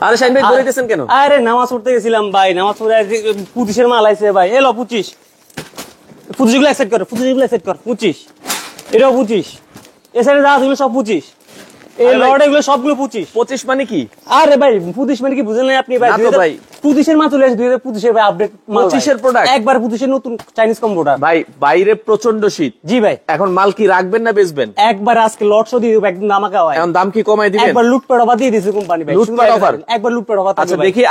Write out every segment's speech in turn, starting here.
আরে শাহিন ভাই বলেছেন কেন? আরে নামাজ পড়তে গেছিলাম ভাই, নামাজ পড়ে 25-এর মাল আইছে ভাই। এলো 25 গুলো অ্যাকসেপ্ট কর, 25 গুলো অ্যাকসেপ্ট কর। 25 এটাও 25, এই সাইডে যা আছে সব 25, এই লর্ড এগুলো সবগুলো 25। 25 মানে কি? আরে ভাই 25 মানে কি বুঝেন না আপনি ভাই? 25 এর মাল চলে আসে, 2025 এর ভাই আপডেট মাল, 25 এর প্রোডাক্ট একবার 25 এর নতুন চাইনিজ কম্পিউটার ভাই। বাইরে প্রচন্ড শীত। জি ভাই। এখন মাল কি রাখবেন না বেচবেন? একবার আজকে লট শো দিয়ে দেব, একদম ধামাকা হয়। এখন দাম কি কমাই দিবেন? একবার লুটপাট অফার দিয়ে দিয়েছে কোম্পানি ভাই, লুটপাট অফার, একবার লুটপাট অফার। আচ্ছা দেখি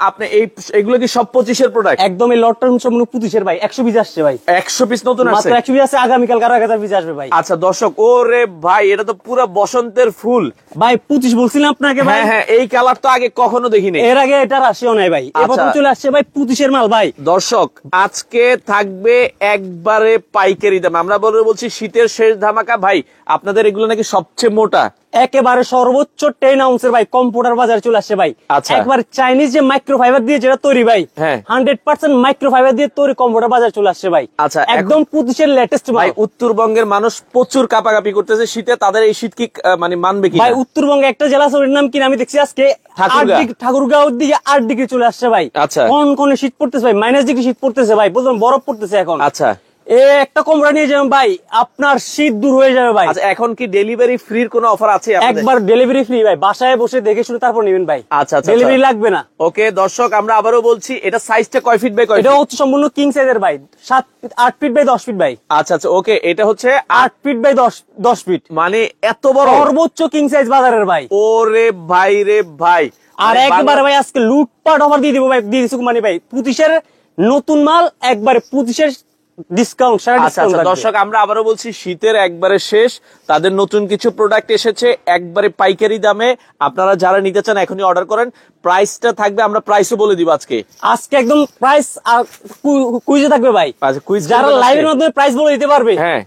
আপনি এই এগুলো কি সব 25 এর প্রোডাক্ট? একদম এই লটটা সম্পূর্ণ 25 এর ভাই। 100 পিস আসছে ভাই, 100 পিস নতুন আসছে, মাত্র 100 পিস আছে। আগামী কাল 1000 পিস আসবে ভাই। আচ্ছা দর্শক, ওরে ভাই এটা তো পুরো বসন্তের ফুল ভাই। 25 বলছিলাম আপনাকে ভাই। হ্যাঁ, এই কালার তো আগে কখনো দেখিনি, এর আগে এটা আসেও নাই ভাই, এবার চলে আসছে ভাই 25 এর মাল ভাই। দর্শক আজকে থাকবে একবারে পাইকারি দাম। আমরা বলছি শীতের শেষ ধামাকা ভাই। আপনাদের এগুলো নাকি সবচেয়ে মোটা, একেবারে সর্বোচ্চ 10 আউন্সের ভাই কম্পিউটার বাজারে চলে আসছে ভাই। আচ্ছা, একবার চাইনিজ যে মাইক্রোফাইবার দিয়ে যেটা তৈরি ভাই, 100% মাইক্রোফাইবার দিয়ে তৈরি কম্পিউটার বাজারে চলে আসছে ভাই। আচ্ছা, একদম 25 এর লেটেস্ট ভাই। উত্তরবঙ্গের মানুষ প্রচুর কাপাকাপি করতেছে শীতে, তাদের এই শীত কি মানে মানবে কি ভাই? উত্তরবঙ্গে একটা জেলা আছে, ওর নাম কি আমি দেখছি আজকে ঠাকুরগাঁওর দিকে 8 ডিগ্রি চলে আসছে ভাই। আচ্ছা, কোন শীত পড়তেছে ভাই, -ডিগ্রি শীত পড়তেছে ভাই, বুঝলেন? বরফ পড়তেছে এখন। আচ্ছা, একটা কম্পিউটার নিয়ে যাবেন ভাই, আপনার শীত দূর হয়ে যাবে ভাই। আচ্ছা, এখন কি ডেলিভারি ফ্রির কোনো অফার আছে? একবার ডেলিভারি ফ্রি ভাই, বাসায় বসে দেখে শুনে তারপর নেবেন ভাই। আচ্ছা, ডেলিভারি লাগবে না। ওকে দর্শক, আমরা আবারও বলছি এটা সাইজটা কয় ফিট বাই কয়? এটা হচ্ছে সম্পূর্ণ কিং সাইজের ভাই, 8 ফিট বাই 10 ফিট ভাই। আচ্ছা, ওকে, এটা হচ্ছে 8 ফিট বাই 10 ফিট, মানে এত বড় সর্বোচ্চ কিং সাইজ বাজারের ভাই। ওরে ভাই রে ভাই, আর একবার ভাই আজকে লুটপাট অফার দিয়ে দিব ভাই, দিয়ে দিচ্ছি মানে ভাই 25 এর নতুন মাল, একবারে 25 এর ডিসকাউন্ট। আচ্ছা দর্শক, আমরা আবারও বলছি শীতের একবারে শেষ, তাদের নতুন কিছু প্রোডাক্ট এসেছে একবারে পাইকারি দামে। আপনারা যারা নিতে চান এখনই অর্ডার করেন। প্রাইসটা থাকবে, আমরা প্রাইসও বলে দিব আজকে একদম প্রাইস কুইজে থাকবে ভাই। যারা লাইভের মাধ্যমে প্রাইস বলে দিতে পারবে, হ্যাঁ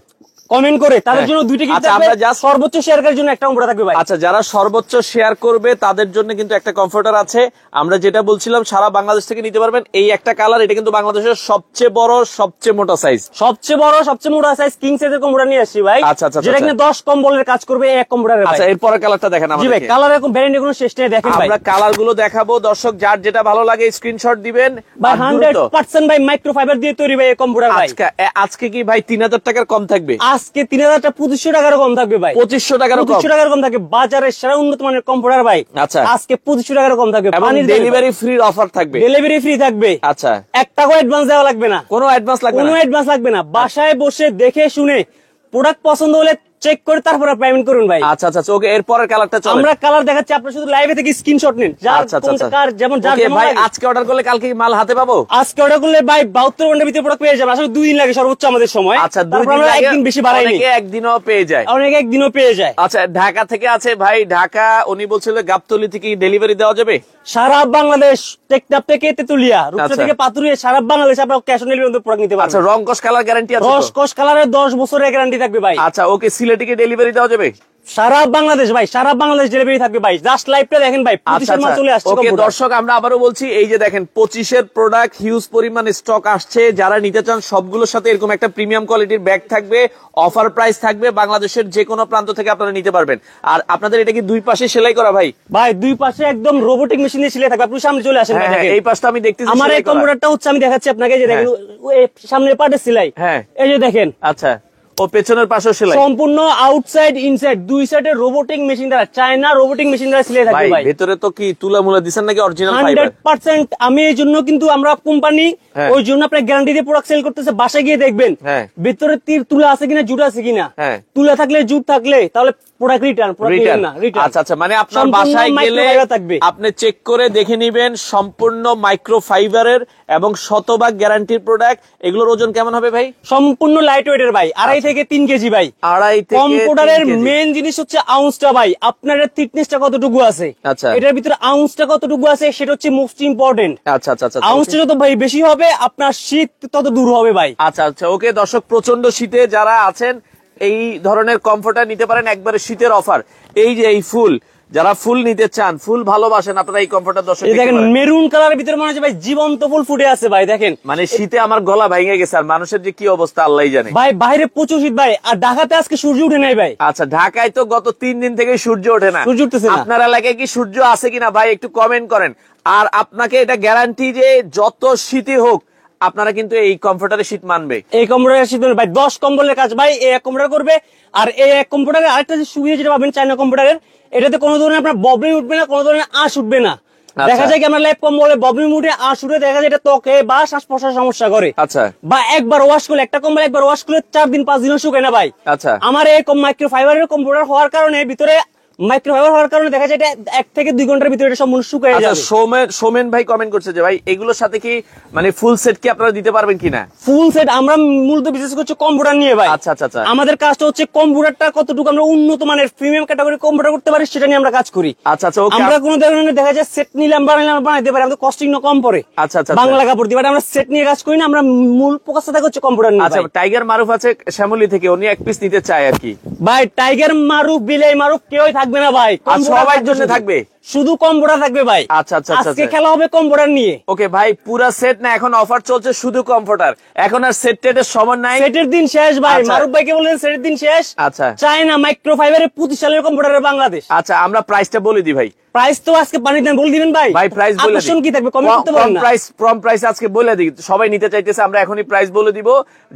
কমেন্ট করে, তাদের জন্য 2টি গিফট থাকবে। সর্বোচ্চ শেয়ারের জন্য একটা কম্পিউটার থাকবে ভাই। আচ্ছা, যারা সর্বোচ্চ শেয়ার করবে তাদের জন্য কিন্তু একটা কম্পিউটার আছে। আমরা যেটা বলছিলাম সারা বাংলাদেশ থেকে নিতে পারবেন। এই একটা কালার, এটা কিন্তু বাংলাদেশের সবচেয়ে বড় সবচেয়ে মোটা সাইজ, সবচেয়ে বড় সবচেয়ে মোটা সাইজ কিং সাইজের কম্পিউটার নিয়ে আসছি ভাই। আচ্ছা, যেটা কিনা 10 কম্বলের কাজ করবে এক কম্পিউটারে। আচ্ছা, এরপরের কালারটা দেখেন আমাদের। জি ভাই, কালার এরকম ভ্যারিয়েন্ট কোনো শেষ নেই, দেখেন ভাই। আমরা কালার গুলো দেখাবো দর্শক, যার যেটা ভালো লাগে স্ক্রিনশট দিবেন ভাই। 100% ভাই মাইক্রোফাইবার দিয়ে তৈরি ভাই এই কম্পিউটার ভাই। আজকে কি ভাই 3000 টাকার কম থাকবে? আজকে 3000 টাকা 2500 টাকার কম থাকবে ভাই। 2500 টাকার কম, 2500 টাকার কম থাকবে। বাজারের সেরা উন্নত মানের কম্পিউটার ভাই। আচ্ছা, আজকে 2500 টাকার কম থাকবে। পানির ডেলিভারি ফ্রি অফার থাকবে, ডেলিভারি ফ্রি থাকবে। আচ্ছা, 1 টাকাও অ্যাডভান্স দেওয়া লাগবে না, কোনো অ্যাডভান্স লাগবে না। বাসায় বসে দেখে শুনে প্রোডাক্ট পছন্দ হলে চেক করে তারপর পেমেন্ট করুন ভাই। আচ্ছা, ওকে, এরপরের কালারটা চলো। আমরা কালার দেখাচ্ছি, আপনি শুধু লাইভে থেকে স্ক্রিনশট নিন। যেমন ভাই আজকে অর্ডার করলে কালকে মাল হাতে পাবো? আজকে অর্ডার করলে ভাই 72 ঘন্টার ভিতরে প্রোডাক্ট পেয়ে যাবেন। আসলে 2 দিন লাগে সর্বোচ্চ আমাদের সময়। আচ্ছা, 2 দিন লাগে, একদিন বেশি বাড়াই, অনেকে একদিনও পেয়ে যায়, অনেকে একদিনও পেয়ে যায়। আচ্ছা, ঢাকা থেকে আছে ভাই, ঢাকা উনি বলছিল গাবতলী থেকে ডেলিভারি দেওয়া যাবে? সারা বাংলাদেশ, টেকনাফ থেকে তেতুলিয়া, রূপসা থেকে পাতুরিয়া, সারা বাংলাদেশ আপনারা ক্যাশ অন ডেলিভারি প্রোডাক্ট নিতে পারবেন। আচ্ছা, রং কস কালার গ্যারান্টি আছে? রং কস কালারের 10 বছরের গ্যারান্টি থাকবে ভাই। আচ্ছা, ওকে, সিলেটে কি ডেলিভারি দেওয়া যাবে? সারা বাংলাদেশ ভাই, সারা বাংলাদেশ ডেলিভারি থাকবে ভাই। জাস্ট লাইভটা দেখেন ভাই, 25 মাল চলে আসছে। ওকে দর্শক, আমরা আবারও বলছি, এই যে দেখেন 25 এর প্রোডাক্ট হিউজ পরিমাণ স্টক আসছে। যারা নিতে চান সবগুলোর সাথে এরকম একটা প্রিমিয়াম কোয়ালিটির ব্যাগ থাকবে, অফার প্রাইস থাকবে, বাংলাদেশের যে কোনো প্রান্ত থেকে আপনারা নিতে পারবেন। আর আপনাদের এটা কি 2 পাশে সেলাই করা ভাই? ভাই 2 পাশে একদম রোবোটিক মেশিন দিয়ে সেলাই থাকবে। আপনি সামনে চলে আসেন ভাই, দেখেন এই পাশটা আমি দেখতেছি। আমার এই কম্পিউটারটা হচ্ছে, আমি দেখাচ্ছি আপনাকে, যে দেখেন সামনের পার্টে সেলাই, হ্যাঁ এই যে দেখেন। আচ্ছা, ও পেছনের পাশেও সেলাই, সম্পূর্ণ আউটসাইড ইনসাইড 2 সাইডে রোবোটিক মেশিন দ্বারা, চায়না রোবোটিক মেশিন দ্বারা সেলাই থাকবে ভাই। ভিতরে তো কি তুলা মুলা দিবেন নাকি অরিজিনাল ফাইবার? 100%। আমি এই জন্য কিন্তু আমরা কোম্পানি ওই জন্য আপনার গ্যারান্টি দিয়ে প্রোডাক্ট সেল করতেছে। বাসায় গিয়ে দেখবেন ভিতরে তুলা আছে কিনা, জুট আছে কিনা। তুলা থাকলে, জুট থাকলে তাহলে প্রোডাক্ট রিটার্ন, আচ্ছা, মানে আপনার বাসায় গেলে আপনি চেক করে দেখে নেবেন সম্পূর্ণ মাইক্রো ফাইবারের এবং শতভাগ গ্যারান্টির প্রোডাক্ট। এগুলোর ওজন কেমন হবে ভাই? সম্পূর্ণ লাইট ওয়েটের ভাই, 2.5 থেকে 3 কেজি ভাই। কম্পিউটারের মেইন জিনিস হচ্ছে আউন্সটা ভাই, আপনার থিকনেসটা কতটুকু আছে, এটার ভিতরে আউন্সটা কতটুকু আছে, সেটা হচ্ছে মোস্ট ইম্পর্টেন্ট। আচ্ছা, আউন্সটা যত ভাই বেশি হবে, আপনার শীত তত দূর হবে ভাই। আচ্ছা, ওকে দর্শক, প্রচন্ড শীতে যারা আছেন এই ধরনের কমফোর্টার নিতে পারেন, একবারে শীতের অফার। এই যে এই ফুল যারা ফুল নিতে চান, ফুল ভালোবাসেন, আপনারা এই কমফোর্টার দর্শক দেখেন মেরুন কালারের ভিতরে মনে হচ্ছে ভাই জীবন্ত ফুল ফুটে আছে ভাই। দেখেন মানে শীতে আমার গলা ভেঙে গেছে, আর মানুষের যে কি অবস্থা আল্লাহই জানে ভাই। বাইরে প্রচুর শীত ভাই, আর ঢাকাতে আজকে সূর্য উঠে নাই ভাই। আচ্ছা, ঢাকায় তো গত 3 দিন থেকে সূর্য ওঠে না। সূর্য উঠতেছে না। আপনার এলাকায় কি সূর্য আছে কিনা ভাই একটু কমেন্ট করেন। আর আপনাকে এটা গ্যারান্টি যে যত শীতই হোক আপনারা কিন্তু এই কমফোর্টারে শীত মানবে। এই কম্পিউটারের শীত ভাই 10 কম্বলের কাজ ভাই এই এক কম্পিউটার করবে। আর এই এক কম্পিউটারের আরেকটা যে সুবিধা যেটা পাবেন চায়না কম্পিউটারের, এটাতে কোনো ধরনের আপনার ববলিং উঠবে না, কোনো ধরনের আঁশ উঠবে না। দেখা যায় কি আমরা ল্যাপ কম্বলে ববলিং উঠে আঁশ উঠে দেখা যায় এটা ত্বকে বা শ্বাস প্রশ্বাস সমস্যা করে। আচ্ছা, বা একবার ওয়াশ করলে, একটা কম্বল একবার ওয়াশ করলে 4 দিন 5 দিনও শুকায় না ভাই। আচ্ছা, আমার এই মাইক্রোফাইবারের কম্পিউটার হওয়ার কারণে ভিতরে মাইক্রোফাইবার হওয়ার কারণে দেখা যায় এটা 1 থেকে 2 ঘন্টার ভিতরে এটা সম্পূর্ণ শুকিয়ে আচ্ছা। যাবে। সোমেন ভাই কমেন্ট করছে যে ভাই এগুলোর সাথে কি মানে ফুল সেট কি আপনারা দিতে পারবেন কিনা? ফুল সেট আমরা মূলত বিশেষ করছি কম্পিউটার নিয়ে ভাই। আচ্ছা আচ্ছা আচ্ছা। আমাদের কাজটা হচ্ছে কম্পিউটারটা কতটুকু আমরা উন্নত মানের প্রিমিয়াম ক্যাটাগরি কম্পিউটার করতে পারি সেটা নিয়ে আমরা কাজ করি। আচ্ছা আচ্ছা, ওকে। আমরা কোনো ধরনের দেখা যায় সেট নিলাম বানাইতে পারি, আমাদের কস্টিং কম পড়ে। আচ্ছা আচ্ছা, বাংলা কাপড় দিয়ে আমরা সেট নিয়ে কাজ করি না, আমরা মূল ফোকাসটা হচ্ছে কম্পিউটার নিয়ে। আচ্ছা, টাইগার মারুফ আছে শ্যামলী থেকে, উনি এক পিস নিতে চায় আর কি। ভাই টাইগার মারুফ বিলাই মারুফ কেউই থাকবে না ভাই, সবার জন্য থাকবে, শুধু কম্পিউটার থাকবে ভাই। আচ্ছা আচ্ছা আচ্ছা, আজকে খেলা হবে কম্পিউটার নিয়ে। ওকে ভাই, পুরো সেট না, এখন অফার চলছে শুধু কমফোর্টার, এখন আর সেট টেটের সময় নাই। সেটের দিন শেষ ভাই। আচ্ছা। মারুফ ভাইকে বললেন সেটের দিন শেষ। আচ্ছা, চায়না মাইক্রোফাইবারের 25 সালের কম্পিউটারের বাংলাদেশ। আচ্ছা, আমরা প্রাইসটা বলে দিই ভাই। প্রাইস তো আজকে পানির দাম বলে দিবেন ভাই। ভাই প্রাইস বলে আকর্ষণ কি থাকবে কমেন্ট করতে পারেন না। কম প্রাইস আজকে বলে দিই, সবাই নিতে চাইতেছে, আমরা এখনই প্রাইস বলে দিব।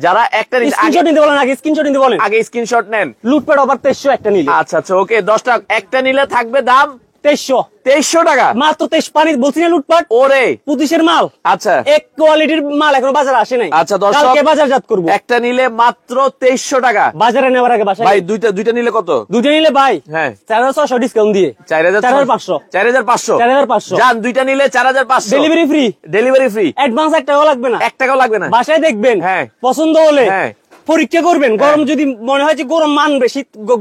যারা একটা স্ক্রিনশট নিতে বলেন, আগে স্ক্রিনশট নিতে বলেন, আগে স্ক্রিনশট নেন। লুটপাট অফার 2300 একটা নিলে। আচ্ছা আচ্ছা, ওকে, 10টা একটা নিলে থাকবে দাম 2300 টাকা মাত্র। 23 পানি বলছি না লুটপাট, ওরে 25 মাল। আচ্ছা, এক কোয়ালিটির মাল এখনো বাজারে আসে নাই। আচ্ছা দর্শক, কালকে বাজারজাত করব। একটা নিলে মাত্র 2300 টাকা। বাজারে নেওয়ার আগে বাসায় ভাই দুইটা নিলে কত? দুইটা নিলে ভাই হ্যাঁ 4600 ডিসকাউন্ট দিয়ে 4500 4500 জান, দুইটা নিলে 4500। Delivery free, delivery free, advance 1 টাকাও লাগবে না, 1 টাকাও লাগবে না। বাসায় দেখবেন, হ্যাঁ পছন্দ হলে হ্যাঁ পরীক্ষা করবেন, গরম যদি মনে হয় যে গরম মানবে,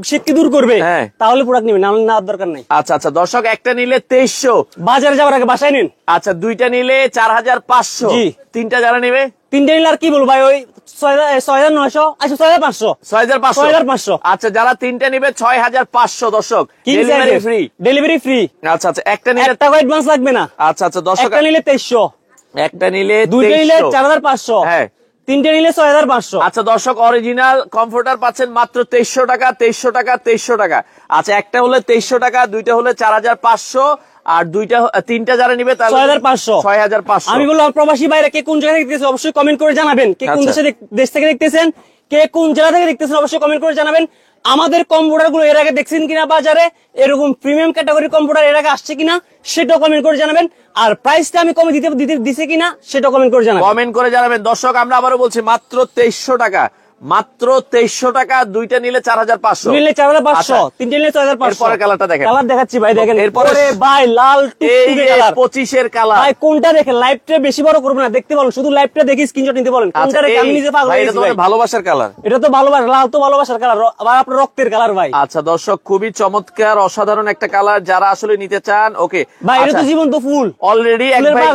শীতকে দূর করবে, হ্যাঁ, তাহলে প্রোডাক্ট নেবেন, নাহলে নেওয়ার দরকার নাই। আচ্ছা আচ্ছা দর্শক, একটা নিলে 2300, বাজারে যাওয়ার আগে বাসায় নিন। আচ্ছা, দুইটা নিলে 4500, জি। তিনটা যারা নেবে, তিনটা নিলে আর কি বলবো ভাই, ওই 6900, আচ্ছা 6500, 6500। আচ্ছা, যারা তিনটা নিবে 6500 দর্শক, ডেলিভারি ফ্রি, ডেলিভারি ফ্রি। আচ্ছা আচ্ছা, একটা নিলে 1 টাকা অ্যাডভান্স লাগবে না। আচ্ছা আচ্ছা দর্শক, একটা নিলে 2300, একটা নিলে দুইটা নিলে 2300, 4500, হ্যাঁ, তিনটে নিলে 6500। আচ্ছা দর্শক, অরিজিনাল কমফোর্টার পাচ্ছেন মাত্র 2300 টাকা, 2300 টাকা, 2300 টাকা। আচ্ছা, একটা হলে 2300 টাকা, দুইটা হলে 4500, আর তিনটা যারা নিবে তাহলে 6500। আমি বললাম প্রবাসী বাইরে কে কোন জায়গা থেকে দেখতেছেন অবশ্যই কমেন্ট করে জানাবেন, কে কোন দেশ থেকে দেখতেছেন, কে কোন জেলা থেকে দেখতেছেন অবশ্যই কমেন্ট করে জানাবেন। আমাদের কম্পিউটার গুলো এর আগে দেখছেন কিনা বাজারে, এরকম প্রিমিয়াম ক্যাটাগরি কম্পিউটার এর আগে আসছে কিনা সেটাও কমেন্ট করে জানাবেন। আর প্রাইসটা আমি কমে দিছে কিনা সেটাও কমেন্ট করে জানাবেন। দর্শক, আমরা আবারও বলছি মাত্র 2300 টাকা, মাত্র 2300 টাকা, দুইটা নিলে 4500, নিলে 4500, তিনটে নিলে 6500। পরের কালারটা দেখেন, কালার দেখাচ্ছি ভাই, দেখেন এরপরে ভাই লাল টুকটুকে কালার, 25 এর কালার। ভাই কোনটা দেখেন, লাইভটা বেশি বড় করব না, দেখতে বলেন, শুধু লাইভটা দেখে স্ক্রিনশট নিতে বলেন, কোনটা রেখে আমি নিজে পাগল হয়ে গেছি ভাই। ভালোবাসার কালার, এটা তো ভালোবাসা, লাল তো ভালোবাসার কালার, আবার আপনার রক্তের কালার ভাই। আচ্ছা দর্শক, খুবই চমৎকার অসাধারণ একটা কালার, যারা আসলে নিতে চান। ওকে ভাই, এটা তো জীবন্ত ফুল। অলরেডি এক ভাই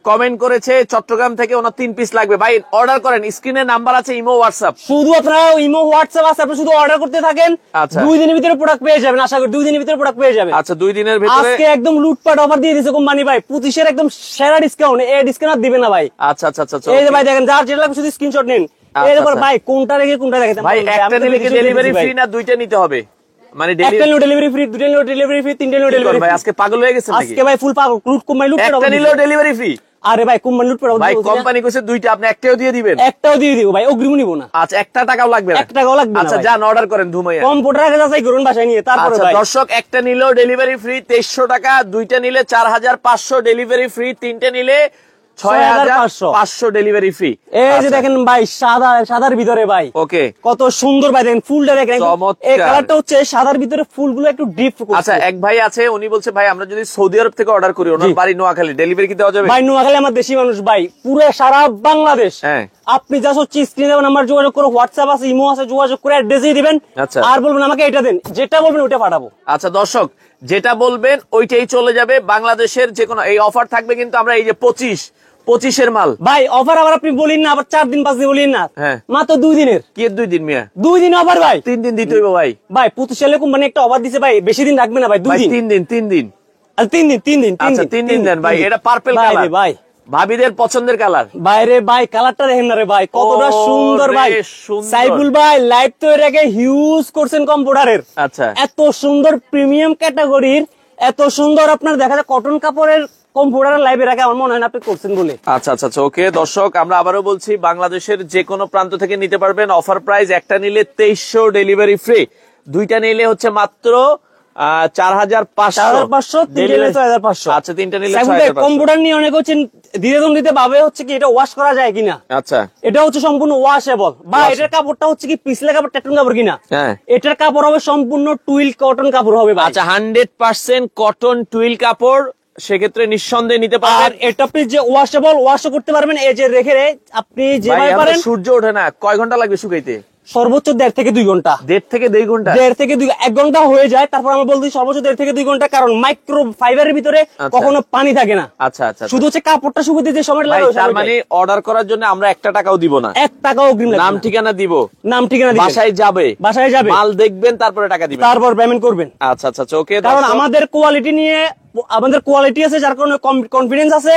কমেন্ট করেছে চট্টগ্রাম থেকে, ওনার 3 পিস লাগবে। ভাই অর্ডার করেন, স্ক্রিনে নাম্বার আছে, ইমো হোয়াটসঅ্যাপ, শুধু আপনারা ইমো হোয়াটসঅ্যাপ আছে, আপনি শুধু অর্ডার করতে থাকেন। আচ্ছা, 2 দিনের ভিতরে প্রোডাক্ট পেয়ে যাবেন, আশা করি 2 দিনের ভিতরে প্রোডাক্ট পেয়ে যাবেন। আচ্ছা, 2 দিনের ভিতরে। আজকে একদম লুটপাট অফার দিয়ে দিয়েছে কোম্পানি ভাই, 25 এর একদম সেরা ডিসকাউন্ট, এই ডিসকাউন্ট আর দিবে না ভাই। আচ্ছা আচ্ছা আচ্ছা, এই যে ভাই দেখেন, যার যেটা লাগবে শুধু স্ক্রিনশট নিন। এরপর ভাই কোনটা রেখে কোনটা রেখে ভাই, একটা নিলে কি ডেলিভারি ফ্রি না দুইটা নিতে হবে? মানে একটা নিলে ডেলিভারি ফ্রি, দুইটা নিলে ডেলিভারি ফ্রি, তিনটা নিলে ডেলিভারি ফ্রি। ভাই আজকে পাগল হয়ে গেছেন নাকি? আজকে ভাই ফুল পাগল, লুট কোম্পানি লুট একটা নিলেও ডেলিভারি ফ্রি। আরে ভাই কোম্পানি লুট ভাই, কোম্পানি কইছে দুইটা, আপনি একটাও দিয়ে দিবেন? একটাও দিয়ে দিব ভাই, অগ্রিম নিব না। আচ্ছা, 1 টাকাও লাগবে না? 1 টাকাও লাগবে না। আচ্ছা, যান অর্ডার করেন ধুমাইয়া, কম্পিউটার আগে যাচাই করুন বাসায় নিয়ে, তারপরে ভাই। দর্শক, একটা নিলেও ডেলিভারি ফ্রি 2300 টাকা, দুইটা নিলে 4500 ডেলিভারি ফ্রি, তিনটা নিলে 6500 ডেলিভারি ফ্রি। এই যে দেখেন ভাই, সাদার ভিতরে ভাই, ওকে, কত সুন্দর ভাই, দেখেন ফুলটা দেখেন, এই কালারটা হচ্ছে সাদার ভিতরে ফুলগুলো একটু ডিপ। আচ্ছা, এক ভাই আছে, উনি বলছে ভাই আমরা যদি সৌদি আরব থেকে অর্ডার করি, ওনার বাড়ি নোয়াখালী, ডেলিভারি কি দেওয়া যাবে? ভাই নোয়াখালী আমার দেশি মানুষ ভাই, পুরো সারা বাংলাদেশ। হ্যাঁ, আপনি যা হচ্ছে স্ক্রিনে দেবেন, আমার যোগাযোগ করে, হোয়াটসঅ্যাপ আছে, ইমো আছে, যোগাযোগ করে অ্যাড্রেস দিয়ে দিবেন। আচ্ছা, আর বলবেন আমাকে এটা দেন, যেটা বলবেন ওটা পাঠাবো। আচ্ছা দর্শক, যেটা বলবেন ওইটাই চলে যাবে। বাংলাদেশের যে কোনো এই অফার থাকবে, কিন্তু আমরা এই যে 25-এর মাল ভাই। অফার আবার আপনি বলেন না, আবার 4 দিন 5 দিন বলেন না, মাত্র 2 দিনের। কি 2 দিন মিয়া? 2 দিন অফার ভাই, 3 দিন দিতে হইব ভাই। ভাই 25 সালে কোম্পানি একটা অফার দিছে ভাই, বেশি দিন রাখবে না ভাই, 2 দিন। 3 দিন আচ্ছা 3 দিন। আচ্ছা 3 দিন দেন ভাই। এটা পার্পল কালার ভাই, ভাবিদের পছন্দের কালার। বাইরে ভাই কালারটা দেখেন না রে ভাই, কতটা সুন্দর ভাই। সাইফুল ভাই লাইভ তো এর আগে হিউজ করছেন কম্পিউটারের। আচ্ছা, এত সুন্দর প্রিমিয়াম ক্যাটাগরির, এত সুন্দর আপনার দেখা যায় কটন কাপড়ের কম্পিউটারের লাইভ এর আগে আমার মনে হয় না আপনি করছেন বলে। আচ্ছা আচ্ছা ওকে দর্শক, আমরা আবারও বলছি, বাংলাদেশের যে কোনো প্রান্ত থেকে নিতে পারবেন। অফার প্রাইস, একটা নিলে 2300, ডেলিভারি ফ্রি। দুইটা নিলে হচ্ছে মাত্র 4500, আচ্ছা তিনটা নিলে 6500। কম্পিউটার নিয়ে অনেক হচ্ছে দ্বিধাদ্বন্দ্বিতে ভাবে হচ্ছে কি এটা ওয়াশ করা যায় কিনা। আচ্ছা, এটা হচ্ছে সম্পূর্ণ ওয়াশেবল, বা এটার কাপড়টা হচ্ছে কি পিছলে কাপড়, টেটন কাপড় কিনা। এটার কাপড় হবে সম্পূর্ণ টুইল কটন কাপড় হবে। আচ্ছা 100% কটন টুইল কাপড়, সেক্ষেত্রে নিঃসন্দেহে নিতে পারবেন। এটা আপনি যে ওয়াশেবল, ওয়াশও করতে পারবেন, এই যে রেখে আপনি যেভাবে পারেন। সূর্য ওঠে না, কয় ঘন্টা লাগবে শুকাইতে? সর্বোচ্চ 1.5 থেকে 2 ঘন্টা। 1.5 থেকে 2 ঘন্টা? 1.5 থেকে 1 ঘন্টা হয়ে যায়। তারপর আমরা বলছি সর্বোচ্চ 1.5 থেকে 2 ঘন্টা, কারণ মাইক্রো ফাইবারের ভিতরে কখনো পানি থাকে না। আচ্ছা আচ্ছা, শুধু হচ্ছে কাপড়টা শুকাতে যে সময় লাগে। তার মানে অর্ডার করার জন্য আমরা 1 টাকাও দিব না? 1 টাকাও অগ্রিম লাগবে না। নাম ঠিকানা দিব, নাম ঠিকানা দিবেন, বাসায় যাবে, মাল দেখবেন, তারপরে টাকা দিবেন, তারপর পেমেন্ট করবেন। আচ্ছা আচ্ছা ওকে। কারণ আমাদের কোয়ালিটি নিয়ে, আমাদের কোয়ালিটি আছে, যার কারণে কনফিডেন্স আছে,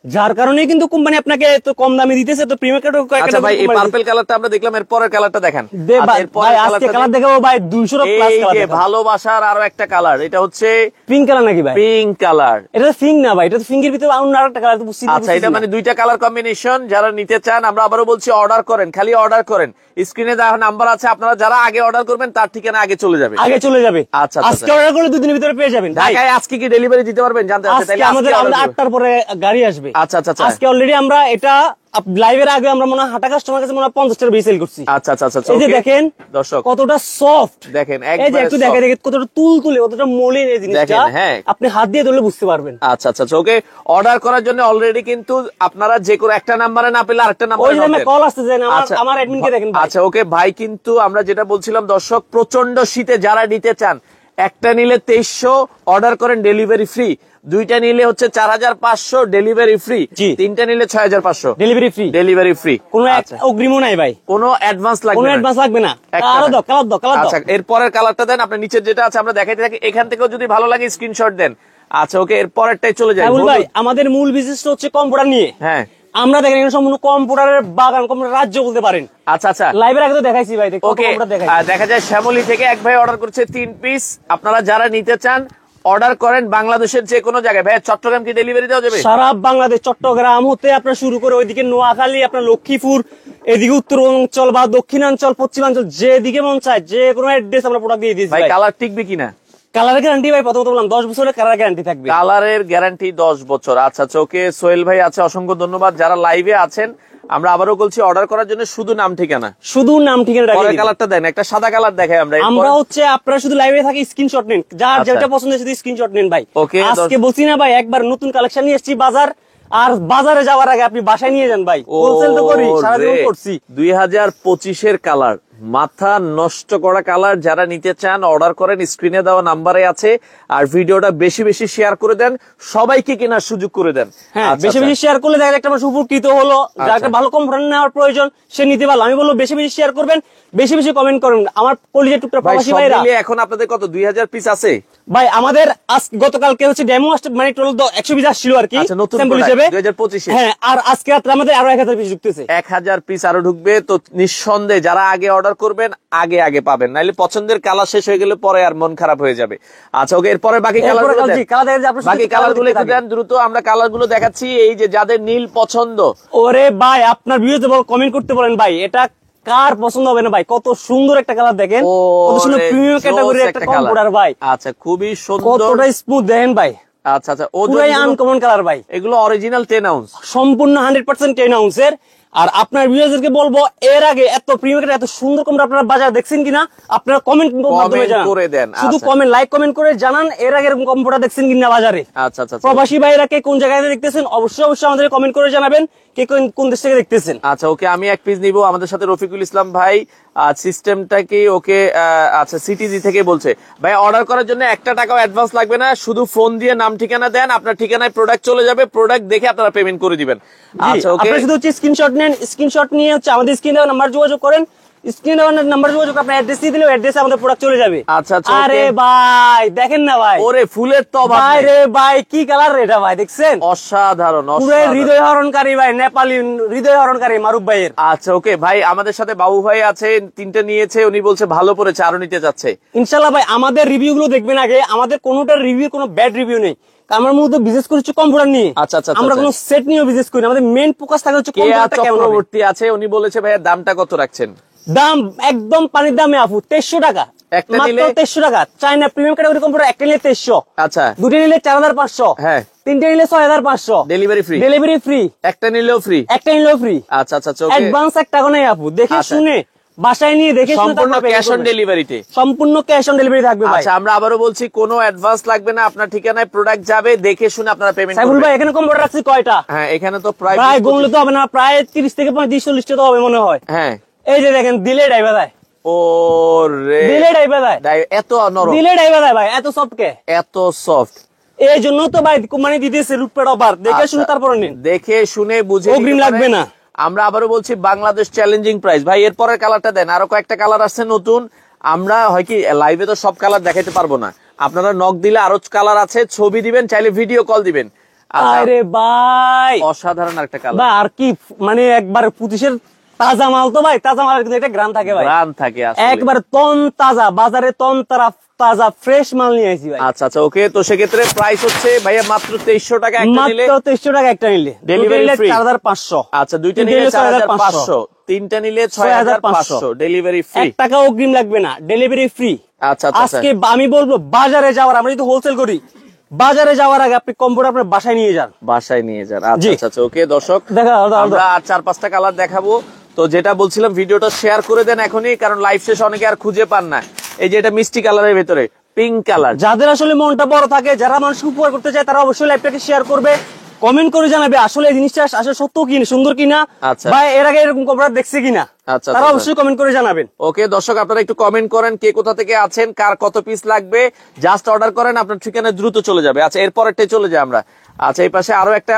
যার কারণে কিন্তু কোম্পানি আপনাকে তো কম দামে দিতেছে। তো প্রিমিয়াম ক্যাটাগরি। আচ্ছা ভাই, এই পার্পল কালারটা আমরা দেখলাম, এর পরের কালারটা দেখেন। ভাই আজকে কালার দেখাবো ভাই 200 প্লাস কালার। এই যে ভালোবাসার আরো একটা কালার, এটা হচ্ছে পিঙ্ক কালার নাকি ভাই? Pink colour. এটা তো পিঙ্ক না ভাই, এটা তো পিঙ্কের ভিতরে অন্য আরেকটা কালার তো বুঝছি। আচ্ছা, এটা মানে দুইটা কালার কম্বিনেশন। যারা নিতে চান, আমরা আবারও বলছি, অর্ডার করেন, খালি অর্ডার করেন। স্ক্রিনে দেওয়া নাম্বার আছে, আপনারা যারা আগে অর্ডার করবেন তার ঠিকানা আগে চলে যাবে। আচ্ছা, আজকে অর্ডার করলে 2 দিনের ভিতরে পেয়ে যাবেন। ঢাকায় আজকে কি ডেলিভারি দিতে পারবেন জানতে চাচ্ছি? তাহলে আমাদের 8টার পরে গাড়ি আসবে। আচ্ছা আচ্ছা, আজকে অলরেডি আমরা এটা লাইভের আগে আমরা মনে হয় হাটা কাস্টমার কাছে মনে হয় 50 টাকা বেশি সেল করছি। আচ্ছা আচ্ছা আচ্ছা, এই যে দেখেন দর্শক কতটা সফট, দেখেন এই যে একটু দেখেন কতটা তুলতুলে, কতটা মলিন এই জিনিসটা, আপনি হাত দিয়ে ধরলে বুঝতে পারবেন। আচ্ছা আচ্ছা ওকে। অর্ডার করার জন্য অলরেডি কিন্তু আপনারা যে কোনো একটা নাম্বারে না পেলে আরেকটা নাম্বারে কল আসতে যায় না, আমার অ্যাডমিনকে দেখেন। আচ্ছা ওকে ভাই, কিন্তু আমরা যেটা বলছিলাম দর্শক, প্রচন্ড শীতে যারা নিতে চান, একটা নিলে 2300, অর্ডার করেন, ডেলিভারি ফ্রি। দুইটা নিলে হচ্ছে 4500, ডেলিভারি ফ্রি। তিনটা নিলে 6500, ডেলিভারি ফ্রি। কোনো অগ্রিমও নাই ভাই, কোনো অ্যাডভান্স লাগবে না, কোনো অ্যাডভান্স লাগবে না। আরো দাও কালার দাও, কালার দাও। আচ্ছা, এর পরের কালারটা দেন। আপনার নিচের যেটা আছে আমরা দেখাইতে থাকি, এখান থেকেও যদি ভালো লাগে স্ক্রিনশট দেন। আচ্ছা ওকে, এর পরেরটাই চলে যায়। ভাই আমাদের মূল বিজনেস হচ্ছে কম্পিউটার নিয়ে। হ্যাঁ, আমরা দেখেন এখানে সম্পূর্ণ কম্পিউটারের বাগান, কম্পিউটার রাজ্য বলতে পারেন। আচ্ছা আচ্ছা, লাইভের আগে তো দেখাইছি ভাই। ওকে, দেখা যায় শ্যামলী থেকে এক ভাই অর্ডার করছে 3 পিস। আপনারা যারা নিতে চান অর্ডার করেন, বাংলাদেশের যে কোনো জায়গায়। ভাই চট্টগ্রাম কি ডেলিভারি দেওয়া যাবে? সারা বাংলাদেশ, চট্টগ্রাম হতে আপনার শুরু করে ওইদিকে নোয়াখালী, আপনার লক্ষ্মীপুর, এদিকে উত্তরাঞ্চল বা দক্ষিণাঞ্চল, পশ্চিমাঞ্চল, যেদিকে মন চায় যে কোনো অ্যাড্রেস আমরা প্রোডাক্ট দিয়ে দিয়েছি। ভাই কালার টিকবে কিনা? কালারের গ্যারান্টি ভাই প্রথমত বললাম 10 বছরের কালার গ্যারান্টি থাকবে। কালারের গ্যারান্টি 10 বছর। আচ্ছা ওকে, সোহেল ভাই আছে, অসংখ্য ধন্যবাদ। যারা লাইভে আছেন, আমরা আবারও বলছি, অর্ডার করার জন্য শুধু নাম ঠিকানা, পরের কালারটা দেন। একটা সাদা কালার দেখাই আমরা হচ্ছে, আপনারা শুধু লাইভে থাকি স্ক্রিনশট নিন, যার যেটা পছন্দ শুধু স্ক্রিনশট নিন ভাই। ওকে, আজকে বলছি না ভাই, একবার নতুন কালেকশন নিয়ে এসেছি বাজার, আর বাজারে যাওয়ার আগে আপনি বাসায় নিয়ে যান ভাই। হোলসেল তো করি, সারা জীবন করছি। 2025 কালার, মাথা নষ্ট করা কালার। যারা নিতে চান অর্ডার করেন, স্ক্রিনে দেওয়া নাম্বারে আছে। আর ভিডিওটা বেশি বেশি শেয়ার করে দেন, সবাইকে কেনার সুযোগ করে দেন। হ্যাঁ, বেশি বেশি শেয়ার করলে দেখা যায় একটা মানুষ উপকৃত হলো, যার একটা ভালো কম্পিউটার নেওয়ার প্রয়োজন সে নিতে পারলো। আমি বলবো বেশি বেশি শেয়ার করবেন, বেশি বেশি কমেন্ট করুন। আমার কলিজার টুকরা প্রবাসী ভাইরা, এখন আপনাদের কত 2000 পিস আছে ভাই? আমাদের গতকালকে হচ্ছে ডেমো মানে টোটাল 100 পিস আসছিল আর কি, স্যাম্পল হিসেবে 2025। হ্যাঁ, আর আজকে রাতে আমাদের আরো 1000 পিস ঢুকতেছে। 1000 পিস আরো ঢুকবে। তো নিঃসন্দেহে যারা আগে অর্ডার করবেন আগে পাবেন, নাইলে পছন্দের কালার শেষ হয়ে গেলে পরে আর মন খারাপ হয়ে যাবে। আচ্ছা ওকে, এরপরে বাকি কালারগুলো একটু দেন দ্রুত। আমরা কালারগুলো দেখাচ্ছি। এই যে যাদের নীল পছন্দ, ওরে ভাই আপনার ভিডিওতে কমেন্ট করতে বলেন ভাই, এটা কার পছন্দ হবে না ভাই? কত সুন্দর একটা কালার দেখেন, কত সুন্দর প্রিমিয়াম ক্যাটাগরির একটা কম্পিউটার ভাই। আচ্ছা, খুবই সুন্দর, কতটা স্মুথ দেখেন ভাই। আচ্ছা আচ্ছা, পুরাই আনকমন কালার ভাই। এগুলো অরিজিনাল 10 আউন্স, সম্পূর্ণ 100% 10 আউন্সের। আর আপনার ভিউয়ারদেরকে বলবো, এর আগে এত প্রিমিয়াম এত সুন্দর কম্পিউটার আপনারা বাজারে দেখছেন কিনা, আপনারা কমেন্ট করে দেন। শুধু কমেন্ট, লাইক কমেন্ট করে জানান এর আগে এরকম কম্পিউটার দেখছেন কিনা বাজারে। আচ্ছা আচ্ছা, প্রবাসী ভাইরা কে কোন জায়গায় দেখতেছেন অবশ্যই আমাদের কমেন্ট করে জানাবেন, কে কোন দেশ থেকে দেখতেছেন। আচ্ছা ওকে, আমি এক পিস নিব। আমাদের সাথে রফিকুল ইসলাম ভাই সিস্টেমটা কি ওকে? আচ্ছা, সিটিজি থেকে বলছে ভাই অর্ডার করার জন্য 1 টাকাও অ্যাডভান্স লাগবে না, শুধু ফোন দিয়ে নাম ঠিকানা দেন, আপনার ঠিকানায় প্রোডাক্ট চলে যাবে, প্রোডাক্ট দেখে আপনারা পেমেন্ট করে দিবেন। আচ্ছা ওকে, আপনারা শুধু হচ্ছে স্ক্রিনশট নেন, স্ক্রিনশট নিয়ে হচ্ছে আমাদের স্ক্রিনে দেওয়া নাম্বার যোগাযোগ করেন, স্ক্রিনে দেওয়া নাম্বার যোগাযোগ আপনার অ্যাড্রেস দিয়ে দিলে অ্যাড্রেসে আমাদের প্রোডাক্ট চলে যাবে। আচ্ছা আচ্ছা, আরে ভাই দেখেন না ভাই, ওরে ফুলের তো ভাই রে ভাই কি কালার এটা ভাই, দেখছেন? অসাধারণ পুরো হৃদয় হরণকারী ভাই, নেপালি হৃদয় হরণকারী মারুফ ভাইয়ের। আচ্ছা ওকে ভাই, আমাদের সাথে বাবু ভাই আছে, 3টে নিয়েছে, উনি বলছে ভালো পড়েছে, আরো নিতে যাচ্ছে। ইনশাল্লাহ ভাই আমাদের রিভিউ গুলো দেখবেন আগে, আমাদের কোনোটার রিভিউ কোনো ব্যাড রিভিউ নেই, আমার মধ্যে বিজনেস করছি কম্পিউটার নিয়ে। আচ্ছা আচ্ছা, আমরা কোনো সেট নিয়ে বিজনেস করি না, আমাদের মেইন ফোকাস থাকে হচ্ছে কম্পিউটারটা কেমন হবে। চক্রবর্তী আছে, উনি বলেছে ভাইয়া দামটা কত রাখছেন? দাম একদম পানির দামে আপু, 2300 টাকা, একটা মাত্র নিলে 2300 টাকা। চাইনা প্রিমিয়াম ক্যাটাগরি কম্পিউটার একটা নিলে 2300, আচ্ছা দুটো নিলে 4500, হ্যাঁ, তিনটে নিলে 6500, ডেলিভারি ফ্রি, ডেলিভারি ফ্রি, একটা নিলেও ফ্রি, একটা নিলেও ফ্রি। আচ্ছা আচ্ছা ওকে, অ্যাডভান্স 1 টাকা নেই আপু, দেখে আচ্ছা। শুনে বাসায় নিয়ে দেখে শুনে সম্পূর্ণ তারপর ক্যাশ অন payment করবেন। ডেলিভারিতে, সম্পূর্ণ ক্যাশ অন ডেলিভারি থাকবে ভাই। আচ্ছা আমরা আবারও বলছি কোনো অ্যাডভান্স লাগবে না, আপনার ঠিকানায় প্রোডাক্ট যাবে, দেখে শুনে আপনারা পেমেন্ট সাইফুল করবেন। ভাই এখানে কম্পিউটার রাখছি কয়টা? হ্যাঁ এখানে তো প্রায় প্রায় গুনলে তো হবে না, প্রায় 30 থেকে 35 টা তো হবে মনে হয়। হ্যাঁ, এই যে দেখেন দিলে ডাইবা দেয়, ও রে দিলে ডাইবা দেয়, এত নরম, দিলে ডাইবা দেয় ভাই, এত সফট কে? এত সফট, এই জন্য তো ভাই কোম্পানি দিতেছে লুটপাট অফার, দেখে শুনে তারপরে নিন, দেখে শুনে বুঝে অগ্রিম নিতে লাগবে পারেন। না। আমরা আবারও বলছি বাংলাদেশ চ্যালেঞ্জিং প্রাইস। ভাই এরপরের কালারটা দেন, আরো কয়েকটা কালার আসছে নতুন, আমরা হয় কি লাইভে তো সব কালার দেখাইতে পারবো না, আপনারা নক দিলে আরো কালার আছে, ছবি দিবেন, চাইলে ভিডিও কল দিবেন। আচ্ছা, আরে ভাই অসাধারণ একটা কালার, ভাই আর কি মানে একবার 25-এর তাজা মাল তো ভাই, তাজা মালের কিন্তু একটা গ্রাম থাকে ভাই, গ্রাম থাকে আসলে। একবার তন তাজা, বাজারে তন তারা তাজা ফ্রেশ মাল নিয়ে আসি ভাই। আচ্ছা আচ্ছা ওকে, তো সেক্ষেত্রে প্রাইস হচ্ছে ভাইয়া মাত্র 2300 টাকা একটা নিলে, মাত্র 2300 টাকা একটা নিলে, ডেলিভারি ফ্রি 4500। আচ্ছা দুইটা নিলে 4500, তিনটা নিলে 6500, ডেলিভারি ফ্রি, 1 টাকা অগ্রিম লাগবে না, ডেলিভারি ফ্রি। আচ্ছা আচ্ছা আজকে আমি বলবো বাজারে যাওয়ার, আমরা যদি হোলসেল করি, বাজারে যাওয়ার আগে আপনি কম্পিউটার আপনার বাসায় নিয়ে যান, বাসায় নিয়ে যান। আচ্ছা জি। আচ্ছা ওকে দর্শক, দেখা আমরা আর 4-5টা কালার দেখাবো, তো যেটা বলছিলাম ভিডিওটা শেয়ার করে দেন এখনই, কারণ লাইভ শেষে অনেকে আর খুঁজে পান না। এই যে এটা মিষ্টি কালারের ভেতরে পিঙ্ক কালার, যাদের আসলে মনটা বড় থাকে, যারা মানুষকে উপকার করতে চায়, তারা অবশ্যই লাইভটাকে শেয়ার করবে, কমেন্ট করে জানাবে আসলে এই জিনিসটা আসলে সত্য কি সুন্দর কিনা, আচ্ছা। বা এর আগে এরকম কম্পিউটার দেখছে কিনা, আচ্ছা, তারা আচ্ছা। অবশ্যই কমেন্ট করে জানাবেন। ওকে দর্শক, আপনারা একটু কমেন্ট করেন কে কোথা থেকে আছেন, কার কত পিস লাগবে, জাস্ট অর্ডার করেন, আপনার ঠিকানায় দ্রুত চলে যাবে। আচ্ছা এরপরটাই চলে যায় আমরা। আচ্ছা এই পাশে আরো একটা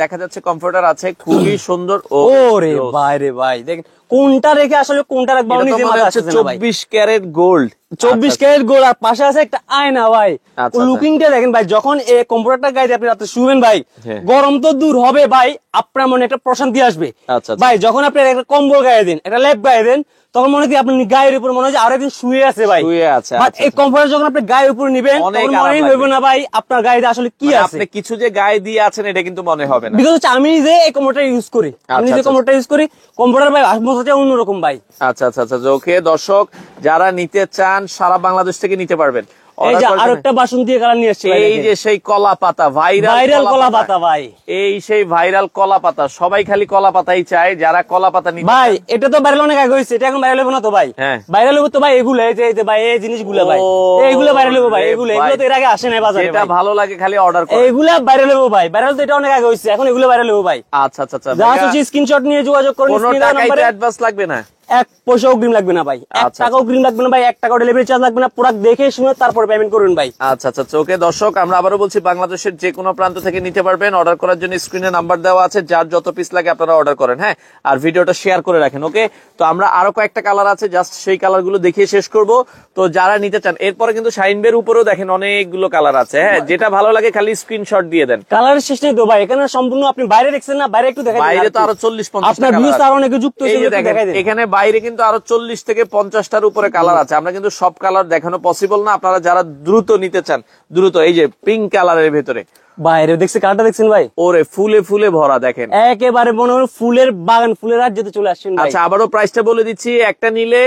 দেখা যাচ্ছে কম্পিউটার আছে, খুবই সুন্দর। ওরে ভাই রে ভাই, দেখেন কোনটা রেখে আসলে কোনটা রাখবো আমি নিজে মাথা আসছে না ভাই। 24 ক্যারেট গোল্ড, 24 ক্যারেট গোল্ড, আর পাশে আছে একটা আয়না ভাই, আচ্ছা, লুকিংটা দেখেন ভাই, যখন এই কম্পিউটারটা গাইতে আপনি রাতে শুবেন ভাই, হ্যাঁ। গরম তো দূর হবে ভাই, আপনার মনে একটা প্রশান্তি আসবে। আচ্ছা, আচ্ছা। ভাই যখন আপনি একটা কম্বল গায়ে দেন, একটা ল্যাপ গায়ে দেন, তখন মনে হয় আপনি গায়ের উপর মনে হয় যে আরো একদিন শুয়ে আছে ভাই, শুয়ে আছে। বাট আচ্ছা, এই কম্পিউটার যখন আপনি গায়ের উপর নিবেন, অনেক তখন আরাম মনেই লাগবে। হইবে না ভাই আপনার গায়ে আসলে কি মানে আছে। আপনি কিছু যে গায়ে দিয়ে আছেন এটা কিন্তু মনে হবে না। বিকজ হচ্ছে আমি যে এই কম্পিউটার ইউজ করি, আমি যে আচ্ছা। কম্পিউটার ইউজ করি, কম্পিউটার ভাই আসমতা অন্যরকম ভাই। আচ্ছা আচ্ছা আচ্ছা ওকে দর্শক, যারা নিতে চান সারা বাংলাদেশ থেকে নিতে পারবেন। এই যে আরেকটা বাসন্তী কালার নিয়ে আসছে, এই যে সেই কলা পাতা, ভাইরাল কলা পাতা ভাই, এই সেই ভাইরাল কলা পাতা, সবাই খালি কলা পাতাই চায়, যারা কলা পাতা নিতে ভাই এটা তো ভাইরাল অনেক আগে হয়েছে, এটা এখন ভাইরাল হবে না তো ভাই। হ্যাঁ। ভাইরাল হবে তো ভাই এগুলো, এই যে ভাই এই জিনিসগুলো ভাই, এইগুলো ভাইরাল হবে ভাই, এগুলো তো এর আগে আসে নাই বাজারে, এটা ভালো লাগে খালি অর্ডার করে, এগুলা ভাইরাল হবে ভাই, ভাইরাল তো এটা অনেক আগে হয়েছে, এখন এগুলো ভাইরাল হবে ভাই। আচ্ছা আচ্ছা আচ্ছা, যা হচ্ছে স্ক্রিনশট নিয়ে যোগাযোগ করুন, কোনো স্ক্রিনে দেওয়া টাকাই নম্বরে। অ্যাডভান্স লাগবে না, 1 পয়সা অগ্রিম লাগবে না ভাই, 1 আচ্ছা, টাকা অগ্রিম লাগবে না ভাই, 1 টাকা ডেলিভারি চার্জ লাগবে না, প্রোডাক্ট দেখে শুনে তারপর পেমেন্ট করুন ভাই। আচ্ছা আচ্ছা ওকে দর্শক, আমরা আবারও বলছি বাংলাদেশের যে কোনো প্রান্ত থেকে নিতে পারবেন। অর্ডার করার জন্য স্ক্রিনে নাম্বার দেওয়া আছে, যার যত পিস লাগে আপনারা অর্ডার করেন। হ্যাঁ, আর ভিডিওটা শেয়ার করে রাখেন। ওকে, তো আমরা আরো কয়েকটা কালার আছে, জাস্ট সেই কালার গুলো দেখিয়ে শেষ করব। তো যারা নিতে চান, এরপরে কিন্তু শাইন বের উপরেও দেখেন অনেকগুলো কালার আছে। হ্যাঁ, যেটা ভালো লাগে খালি স্ক্রিনশট দিয়ে দেন। কালারের শেষ নেই তো ভাই, এখানে সম্পূর্ণ আপনি বাইরে দেখছেন না, বাইরে একটু দেখেন, বাইরে তো আরো 40-50 আপনার ভিউজ আরো অনেক যুক্ত এই যে হয়েছে, দেখেন, দেখাই দেন। এখানে বাইরে কিন্তু আরো 40 থেকে 50টার উপরে কালার আছে। আমরা কিন্তু সব কালার দেখানো পসিবল না, আপনারা যারা দ্রুত নিতে চান দ্রুত। এই যে পিঙ্ক কালারের ভেতরে বাইরে দেখছি কালারটা দেখছেন ভাই, ওরে ফুলে ফুলে ভরা, দেখেন একেবারে মনে হয় ফুলের বাগান, ফুলের রাত যেতে চলে আসছেন ভাই। আচ্ছা আবারও প্রাইসটা বলে দিচ্ছি, একটা নিলে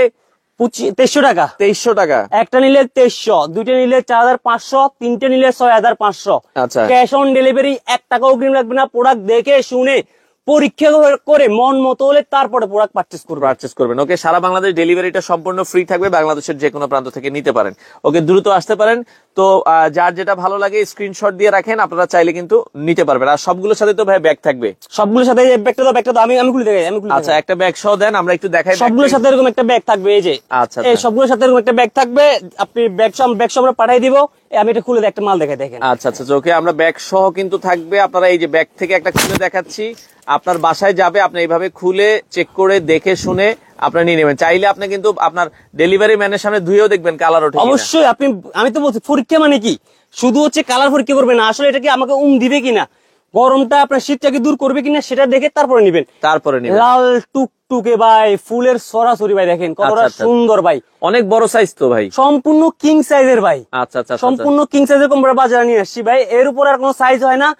2300 টাকা, 2300 টাকা, একটা নিলে 2300, দুইটা নিলে 4500, তিনটে নিলে 6500। আচ্ছা। ক্যাশ অন ডেলিভারি, 1 টাকা অগ্রিম লাগবে না, প্রোডাক্ট দেখে শুনে পরীক্ষা করে মন মতো হলে তারপরে প্রোডাক্ট পারচেজ করবেন। ওকে, সারা বাংলাদেশ ডেলিভারিটা সম্পূর্ণ ফ্রি থাকবে, বাংলাদেশের যে কোনো প্রান্ত থেকে নিতে পারেন। ওকে, দ্রুত আসতে পারেন। তো যার যেটা ভালো লাগে স্ক্রিনশট দিয়ে রাখেন, আপনারা চাইলে কিন্তু নিতে পারবেন। আর সবগুলোর সাথে তো ভাই ব্যাগ থাকবে, সবগুলোর সাথে ব্যাগটা তো আমি খুলে দেখাই। আচ্ছা, একটা ব্যাগ সহ দেন, আমরা একটু দেখাই। সবগুলোর সাথে এরকম একটা ব্যাগ থাকবে, এই যে আচ্ছা, এই সবগুলোর সাথে এরকম একটা ব্যাগ থাকবে। আপনি ব্যাগ সব আমরা পাঠিয়ে দিব। আমি এটা খুলে একটা মাল দেখাই, দেখেন। আচ্ছা, ওকে, আমরা ব্যাগ সহ কিন্তু থাকবে। আপনারা এই যে ব্যাগ থেকে একটা খুলে দেখাচ্ছি, আপনার বাসায় যাবে, আপনি এইভাবে খুলে চেক করে দেখে শুনে আপনারা নিয়ে নেবেন। চাইলে আপনি কিন্তু আপনার ডেলিভারি ম্যানের সামনে ধুয়েও দেখবেন কালার ওঠে। অবশ্যই আমি তো বলছি পরীক্ষা মানে কি শুধু হচ্ছে কালার পরীক্ষা করবে না, আসলে এটা কি আমাকে দিবে কিনা, গরমটা আপনার শীতটাকে দূর করবে কিনা সেটা দেখে তারপরে নিবেন। লাল টুকটুকে ভাই, ফুলের সরাসরি ভাই, দেখেন কতটা সুন্দর ভাই, অনেক বড় সাইজ তো ভাই, সম্পূর্ণ কিং সাইজের ভাই। আচ্ছা, সম্পূর্ণ কিং সাইজের কম্পিউটার বাজারে নিয়ে আসছি ভাই। এর উপর আর কোনো সাইজ হয় না,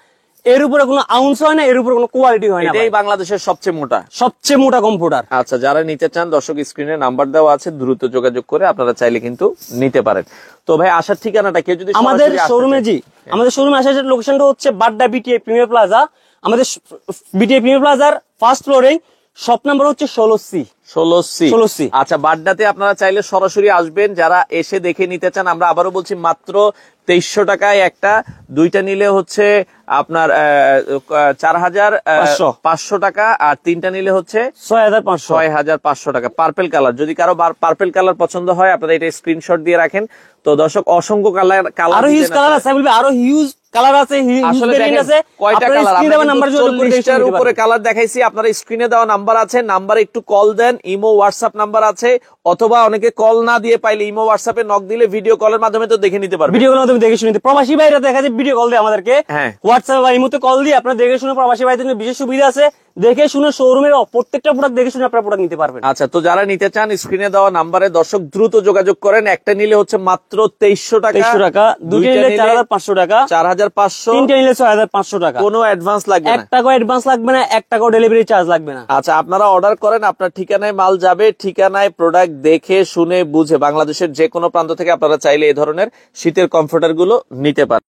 এর উপরে কোনো আউন্স হয় না, এর উপরে কোনো কোয়ালিটি হয় না। এটাই বাংলাদেশের সবচেয়ে মোটা কম্পিউটার। আচ্ছা, যারা নিতে চান দর্শক স্ক্রিনে নাম্বার দেওয়া আছে, দ্রুত যোগাযোগ করে আপনারা চাইলে কিন্তু নিতে পারেন। তো ভাই, আসার ঠিকানাটা কেউ যদি আমাদের শোরুমে আমাদের শোরুমে আসার লোকেশনটা হচ্ছে বাড্ডা বিটিএ প্রিমিয়ার প্লাজা। আমাদের বিটিএ প্রিমিয়ার প্লাজার ফার্স্ট ফ্লোরে, শপ নাম্বার হচ্ছে 16C। আচ্ছা, বাড্ডাতে আপনারা চাইলে সরাসরি আসবেন। যারা এসে দেখে নিতে চান, আমরা আবারও বলছি, মাত্র 2300 টাকায় একটা, দুইটা নিলে হচ্ছে আপনার 4500 টাকা, আর তিনটা নিলে হচ্ছে 6500 টাকা। পার্পেল কালার, যদি কারো পার্পেল কালার পছন্দ হয়, আপনারা এটা স্ক্রিনশট দিয়ে রাখেন। তো দর্শক, অসংখ্য কালার আরো হিউজ কালার আছে, আরো হিউজ কালার আছে। আসলে কয়টা কালার, আমরা উপরে কালার দেখাইছি, আপনারা স্ক্রিনে দেওয়া নাম্বার আছে, নাম্বারে একটু কল দেন। ইমো হোয়াটসঅ্যাপ নাম্বার আছে, অথবা অনেকে কল না দিয়ে পাইলে ইমো হোয়াটসঅ্যাপে নক দিলে ভিডিও কলের মাধ্যমে তো দেখে নিতে পারবেন। ভিডিও কলের মাধ্যমে দেখে শুনে প্রবাসী ভাইরা দেখা যায় ভিডিও কল দিয়ে আমাদেরকে, হোয়াটসঅ্যাপ বা ইমোতে কল দিয়ে আপনারা দেখে শুনে, প্রবাসী ভাইদের জন্য বিশেষ সুবিধা আছে, দেখে শুনে শোরুমের প্রত্যেকটা প্রোডাক্ট দেখে শুনে আপনারা প্রোডাক্ট নিতে পারবেন। আচ্ছা, তো যারা নিতে চান স্ক্রিনে দেওয়া নাম্বারে দর্শক দ্রুত যোগাযোগ করেন। একটা নিলে হচ্ছে মাত্র 2300 টাকা, দুইটা নিলে 4500 টাকা, 4500, তিনটা নিলে 6500 টাকা। কোনো অ্যাডভান্স লাগবে না, 1 টাকাও অ্যাডভান্স লাগবে না, 1 টাকাও ডেলিভারি চার্জ লাগবে না। আচ্ছা, আপনারা অর্ডার করেন, আপনার ঠিকানায় মাল যাবে, ঠিকানায় প্রোডাক্ট দেখে শুনে বুঝে বাংলাদেশের যে কোনো প্রান্ত থেকে আপনারা চাইলে এই ধরনের শীতের কমফোর্টার গুলো নিতে পারেন।